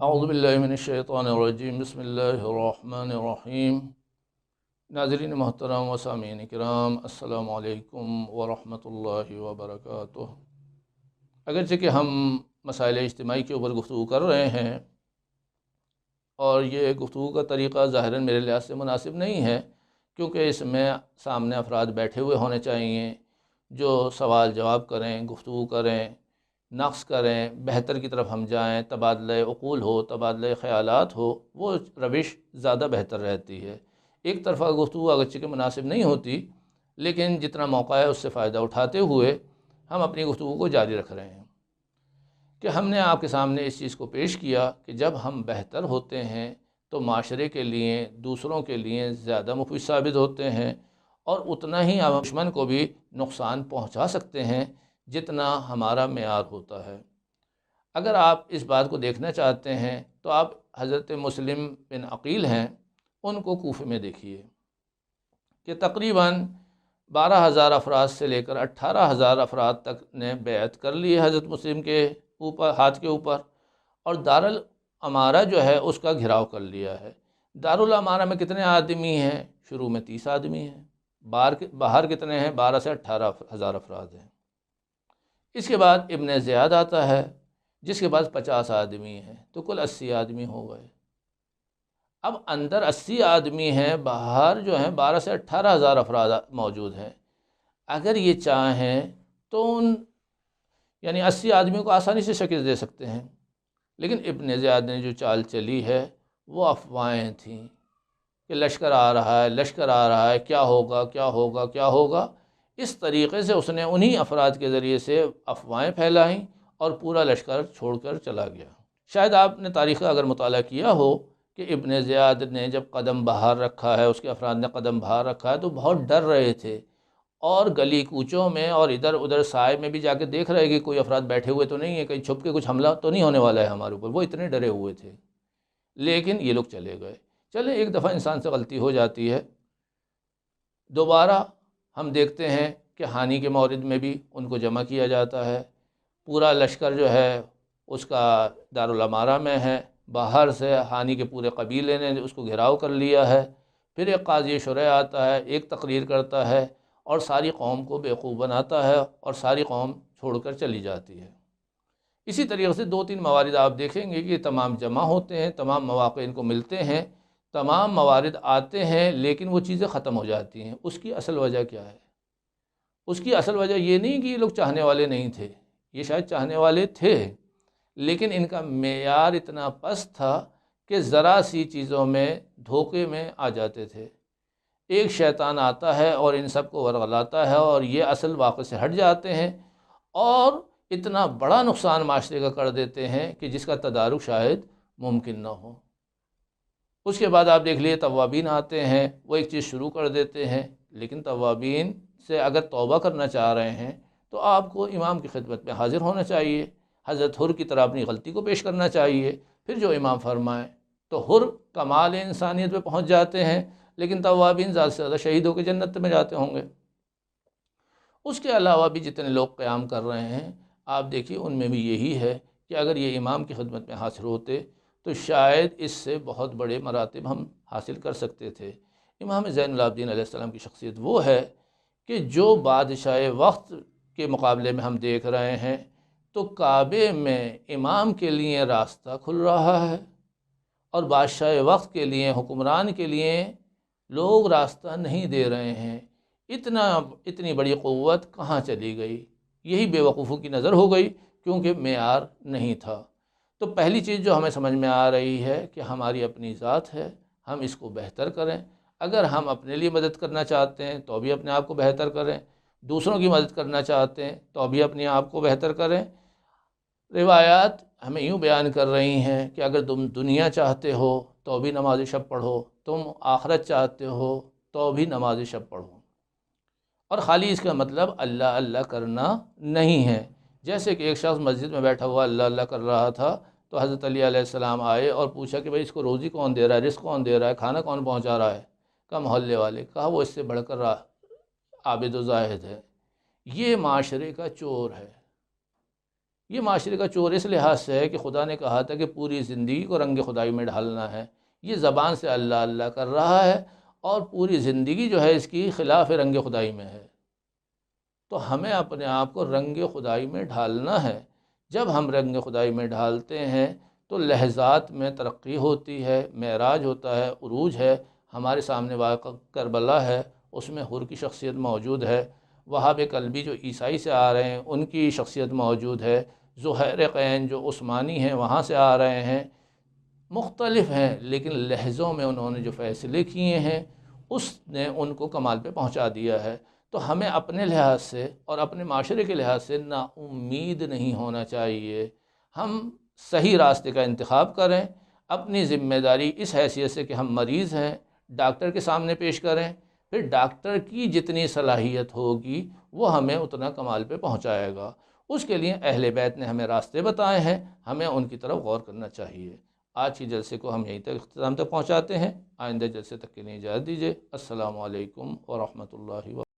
اعوذ باللہ من الشیطان الرجیم، بسم اللہ الرحمن الرحیم۔ ناظرین محترم و سامعین کرام، السلام علیکم ورحمۃ اللہ وبرکاتہ۔ اگرچہ کہ ہم مسائل اجتماعی کے اوپر گفتگو کر رہے ہیں اور یہ گفتگو کا طریقہ ظاہراً میرے لحاظ سے مناسب نہیں ہے، کیونکہ اس میں سامنے افراد بیٹھے ہوئے ہونے چاہیے جو سوال جواب کریں، گفتگو کریں، نقص کریں، بہتر کی طرف ہم جائیں، تبادلہ عقول ہو، تبادلہ خیالات ہو، وہ روش زیادہ بہتر رہتی ہے۔ ایک طرفہ گفتگو اگرچہ کہ مناسب نہیں ہوتی، لیکن جتنا موقع ہے اس سے فائدہ اٹھاتے ہوئے ہم اپنی گفتگو کو جاری رکھ رہے ہیں کہ ہم نے آپ کے سامنے اس چیز کو پیش کیا کہ جب ہم بہتر ہوتے ہیں تو معاشرے کے لیے، دوسروں کے لیے زیادہ مفید ثابت ہوتے ہیں، اور اتنا ہی ہم دشمن کو بھی نقصان پہنچا سکتے ہیں جتنا ہمارا معیار ہوتا ہے۔ اگر آپ اس بات کو دیکھنا چاہتے ہیں تو آپ حضرت مسلم بن عقیل ہیں، ان کو کوفے میں دیکھیے کہ تقریباً 12,000 افراد سے لے کر 18,000 افراد تک نے بیعت کر لی ہے حضرت مسلم کے اوپر، ہاتھ کے اوپر، اور دارالامارہ جو ہے اس کا گھراؤ کر لیا ہے۔ دارالامارہ میں کتنے آدمی ہیں؟ شروع میں 30 آدمی ہیں، باہر کتنے ہیں؟ 12 سے 18,000 افراد ہیں۔ اس کے بعد ابن زیاد آتا ہے جس کے پاس 50 آدمی ہیں، تو کل 80 آدمی ہو گئے۔ اب اندر 80 آدمی ہیں، باہر جو ہیں 12 سے 18,000 افراد موجود ہیں۔ اگر یہ چاہیں تو یعنی 80 آدمیوں کو آسانی سے شکست دے سکتے ہیں، لیکن ابن زیاد نے جو چال چلی ہے وہ افواہیں تھیں کہ لشکر آ رہا ہے، لشکر آ رہا ہے، کیا ہوگا کیا ہوگا کیا ہوگا۔ اس طریقے سے اس نے انہی افراد کے ذریعے سے افواہیں پھیلائیں اور پورا لشکر چھوڑ کر چلا گیا۔ شاید آپ نے تاریخ کا اگر مطالعہ کیا ہو کہ ابن زیاد نے جب قدم باہر رکھا ہے، اس کے افراد نے قدم باہر رکھا ہے، تو بہت ڈر رہے تھے، اور گلی کوچوں میں اور ادھر ادھر سائے میں بھی جا کے دیکھ رہے کہ کوئی افراد بیٹھے ہوئے تو نہیں ہے، کہیں چھپ کے کچھ حملہ تو نہیں ہونے والا ہے ہمارے اوپر، وہ اتنے ڈرے ہوئے تھے۔ لیکن یہ لوگ چلے گئے۔ چلے، ایک دفعہ انسان سے غلطی ہو جاتی ہے، دوبارہ ہم دیکھتے ہیں کہ حانی کے مورد میں بھی ان کو جمع کیا جاتا ہے۔ پورا لشکر جو ہے اس کا دارالامارہ میں ہے، باہر سے حانی کے پورے قبیلے نے اس کو گھیراؤ کر لیا ہے۔ پھر ایک قاضی شرح آتا ہے، ایک تقریر کرتا ہے اور ساری قوم کو بیوقوف بناتا ہے، اور ساری قوم چھوڑ کر چلی جاتی ہے۔ اسی طریقے سے 2-3 موارد آپ دیکھیں گے کہ یہ تمام جمع ہوتے ہیں، تمام مواقع ان کو ملتے ہیں، تمام موارد آتے ہیں، لیکن وہ چیزیں ختم ہو جاتی ہیں۔ اس کی اصل وجہ کیا ہے؟ اس کی اصل وجہ یہ نہیں کہ یہ لوگ چاہنے والے نہیں تھے، یہ شاید چاہنے والے تھے، لیکن ان کا معیار اتنا پست تھا کہ ذرا سی چیزوں میں دھوکے میں آ جاتے تھے۔ ایک شیطان آتا ہے اور ان سب کو ورغلاتا ہے، اور یہ اصل واقعے سے ہٹ جاتے ہیں اور اتنا بڑا نقصان معاشرے کا کر دیتے ہیں کہ جس کا تدارک شاید ممکن نہ ہو۔ اس کے بعد آپ دیکھ لیے توابین آتے ہیں، وہ ایک چیز شروع کر دیتے ہیں، لیکن توابین سے اگر توبہ کرنا چاہ رہے ہیں تو آپ کو امام کی خدمت میں حاضر ہونا چاہیے، حضرت حر کی طرح اپنی غلطی کو پیش کرنا چاہیے، پھر جو امام فرمائے۔ تو حر کمال انسانیت پہ پہنچ جاتے ہیں، لیکن توابین زیادہ سے زیادہ شہید ہو کے جنت میں جاتے ہوں گے۔ اس کے علاوہ بھی جتنے لوگ قیام کر رہے ہیں، آپ دیکھیے ان میں بھی یہی ہے کہ اگر یہ امام کی خدمت میں حاضر ہوتے تو شاید اس سے بہت بڑے مراتب ہم حاصل کر سکتے تھے۔ امام زین العابدین علیہ السلام کی شخصیت وہ ہے کہ جو بادشاہ وقت کے مقابلے میں ہم دیکھ رہے ہیں تو کعبے میں امام کے لیے راستہ کھل رہا ہے، اور بادشاہ وقت کے لیے، حکمران کے لیے لوگ راستہ نہیں دے رہے ہیں۔ اتنی بڑی قوت کہاں چلی گئی؟ یہی بے وقوفوں کی نظر ہو گئی، کیونکہ معیار نہیں تھا۔ تو پہلی چیز جو ہمیں سمجھ میں آ رہی ہے کہ ہماری اپنی ذات ہے، ہم اس کو بہتر کریں۔ اگر ہم اپنے لیے مدد کرنا چاہتے ہیں تو بھی اپنے آپ کو بہتر کریں، دوسروں کی مدد کرنا چاہتے ہیں تو بھی اپنے آپ کو بہتر کریں۔ روایات ہمیں یوں بیان کر رہی ہیں کہ اگر تم دنیا چاہتے ہو تو بھی نماز شب پڑھو، تم آخرت چاہتے ہو تو بھی نماز شب پڑھو، اور خالی اس کا مطلب اللہ اللہ کرنا نہیں ہے۔ جیسے کہ ایک شخص مسجد میں بیٹھا ہوا اللہ اللہ کر رہا تھا، تو حضرت علی علیہ السلام آئے اور پوچھا کہ بھئی اس کو روزی کون دے رہا ہے، رزق کون دے رہا ہے، کھانا کون پہنچا رہا ہے؟ کہا محلے والے۔ کہا وہ اس سے بڑھ کر عابد و زاہد ہے، یہ معاشرے کا چور ہے۔ یہ معاشرے کا چور اس لحاظ سے ہے کہ خدا نے کہا تھا کہ پوری زندگی کو رنگ خدائی میں ڈھالنا ہے، یہ زبان سے اللہ اللہ کر رہا ہے اور پوری زندگی جو ہے اس کی خلاف رنگ خدائی میں ہے۔ تو ہمیں اپنے آپ کو رنگ خدائی میں ڈھالنا ہے۔ جب ہم رنگ خدائی میں ڈھالتے ہیں تو لحظات میں ترقی ہوتی ہے، معراج ہوتا ہے، عروج ہے۔ ہمارے سامنے واقع کربلا ہے، اس میں حر کی شخصیت موجود ہے۔ وہاب قلبی جو عیسائی سے آ رہے ہیں ان کی شخصیت موجود ہے۔ زہیرقین جو عثمانی ہیں وہاں سے آ رہے ہیں، مختلف ہیں، لیکن لہجوں میں انہوں نے جو فیصلے کیے ہیں اس نے ان کو کمال پہ پہنچا دیا ہے۔ تو ہمیں اپنے لحاظ سے اور اپنے معاشرے کے لحاظ سے نا امید نہیں ہونا چاہیے۔ ہم صحیح راستے کا انتخاب کریں، اپنی ذمہ داری اس حیثیت سے کہ ہم مریض ہیں ڈاکٹر کے سامنے پیش کریں، پھر ڈاکٹر کی جتنی صلاحیت ہوگی وہ ہمیں اتنا کمال پہ پہنچائے گا۔ اس کے لیے اہل بیت نے ہمیں راستے بتائے ہیں، ہمیں ان کی طرف غور کرنا چاہیے۔ آج کی جلسے کو ہم یہیں تک اختتام تک پہنچاتے ہیں، آئندہ جلسے تک کے لیے اجازت دیجیے۔ السلام علیکم ورحمۃ اللہ وبرکاتہ۔